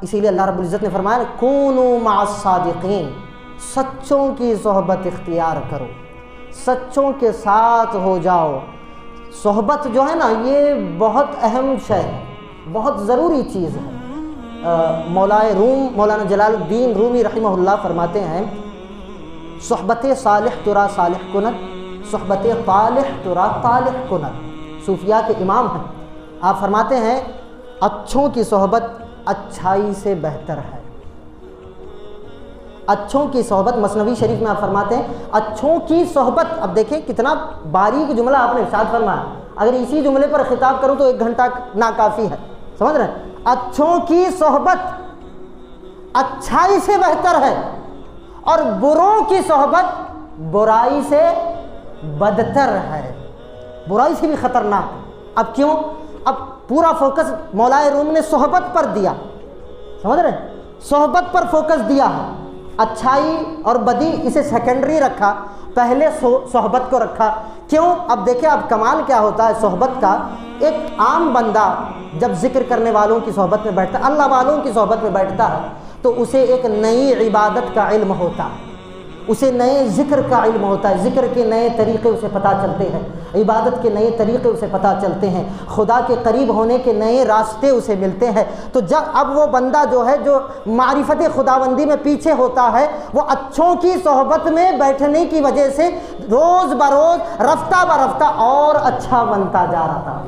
اسی لیے اللہ رب العزت نے فرمایا کونوا مع الصادقین، سچوں کی صحبت اختیار کرو، سچوں کے ساتھ ہو جاؤ۔ صحبت جو ہے نا یہ بہت اہم شے ہے، بہت ضروری چیز ہے۔ مولانا جلال الدین رومی رحمہ اللہ فرماتے ہیں صحبت صالح ترا صالح کند، صحبت طالح ترا طالح کند۔ صوفیاء کے امام ہیں، آپ فرماتے ہیں اچھوں کی صحبت اچھائی سے بہتر ہے۔ اچھوں کی صحبت، مثنوی شریف میں آپ فرماتے ہیں اچھوں کی صحبت۔ اب دیکھیں کتنا باریک جملہ آپ نے ارشاد فرمایا، اگر اسی جملے پر خطاب کروں تو 1 گھنٹہ ناکافی ہے، سمجھ رہے ہیں؟ اچھوں کی صحبت اچھائی سے بہتر ہے اور بروں کی صحبت برائی سے بدتر ہے، برائی سے بھی خطرناک۔ اب کیوں؟ اب پورا فوکس مولا روم نے صحبت پر دیا، سمجھ رہے ہیں؟ صحبت پر فوکس دیا ہے، اچھائی اور بدی اسے سیکنڈری رکھا، پہلے صحبت کو رکھا۔ کیوں؟ اب دیکھیں اب کمال کیا ہوتا ہے صحبت کا۔ ایک عام بندہ جب ذکر کرنے والوں کی صحبت میں بیٹھتا ہے، اللہ والوں کی صحبت میں بیٹھتا ہے، تو اسے ایک نئی عبادت کا علم ہوتا ہے، اسے نئے ذکر کا علم ہوتا ہے، ذکر کے نئے طریقے اسے پتہ چلتے ہیں، عبادت کے نئے طریقے اسے پتہ چلتے ہیں، خدا کے قریب ہونے کے نئے راستے اسے ملتے ہیں۔ تو جب اب وہ بندہ جو ہے جو معرفت خداوندی میں پیچھے ہوتا ہے، وہ اچھوں کی صحبت میں بیٹھنے کی وجہ سے روز بروز رفتہ برفتہ اور اچھا بنتا جا رہا تھا،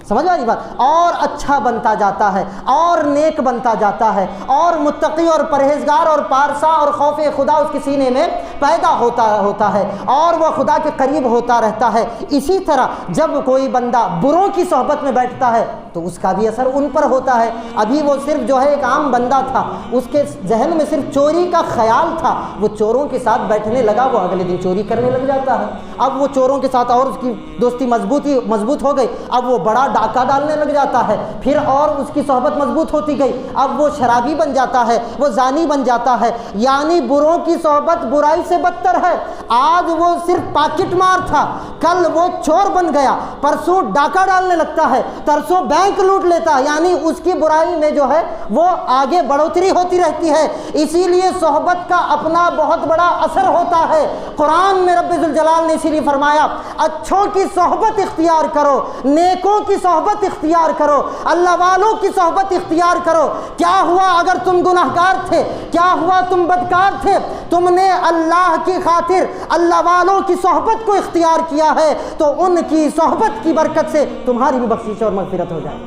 سمجھ آئی بات؟ اور اچھا بنتا جاتا ہے، اور نیک بنتا جاتا ہے، اور متقی اور پرہیزگار اور پارسا اور خوف خدا اس کے سینے میں پیدا ہوتا ہے، اور وہ خدا کے قریب ہوتا رہتا ہے۔ اسی طرح جب کوئی بندہ بروں کی صحبت میں بیٹھتا ہے تو اس کا بھی اثر ان پر ہوتا ہے۔ ابھی وہ صرف جو ہے ایک عام بندہ تھا، اس کے ذہن میں صرف چوری کا خیال تھا، وہ چوروں کے ساتھ بیٹھنے لگا، وہ اگلے دن چوری کرنے لگ جاتا ہے۔ اب وہ چوروں کے ساتھ اور اس کی دوستی مضبوط ہو گئی، اب وہ بڑا ڈاکہ ڈالنے لگ جاتا ہے، پھر اور اس کی صحبت مضبوط ہوتی گئی، اب وہ شرابی بن جاتا ہے، وہ زانی بن جاتا ہے۔ یعنی بروں کی صحبت برائی سے بدتر ہے۔ آج وہ صرف پاکٹ مار تھا، کل وہ چور بن گیا، پرسوں ڈاکہ ڈالنے لگتا ہے، ترسوں بینک لوٹ لیتا ہے، یعنی اس کی برائی میں جو ہے وہ آگے بڑھوتری ہوتی رہتی ہے۔ اسی لیے صحبت کا اپنا بہت بڑا اثر ہوتا ہے۔ قرآن میں رب ذوالجلال نے اسی لیے فرمایا اچھوں کی صحبت اختیار کرو، نیکوں کی صحبت اختیار کرو، اللہ والوں کی صحبت اختیار کرو۔ کیا ہوا اگر تم گناہگار تھے، کیا ہوا تم بدکار تھے، تم نے اللہ کی خاطر اللہ والوں کی صحبت کو اختیار کیا ہے تو ان کی صحبت کی برکت سے تمہاری بھی بخشش اور مغفرت ہو جائے۔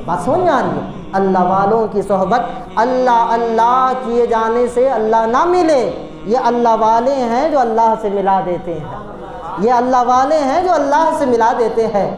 بات سمجھ میں آ رہی ہے؟ اللہ والوں کی صحبت، اللہ کیے جانے سے اللہ نہ ملے، یہ اللہ والے ہیں جو اللہ سے ملا دیتے ہیں، یہ اللہ والے ہیں جو اللہ سے ملا دیتے ہیں۔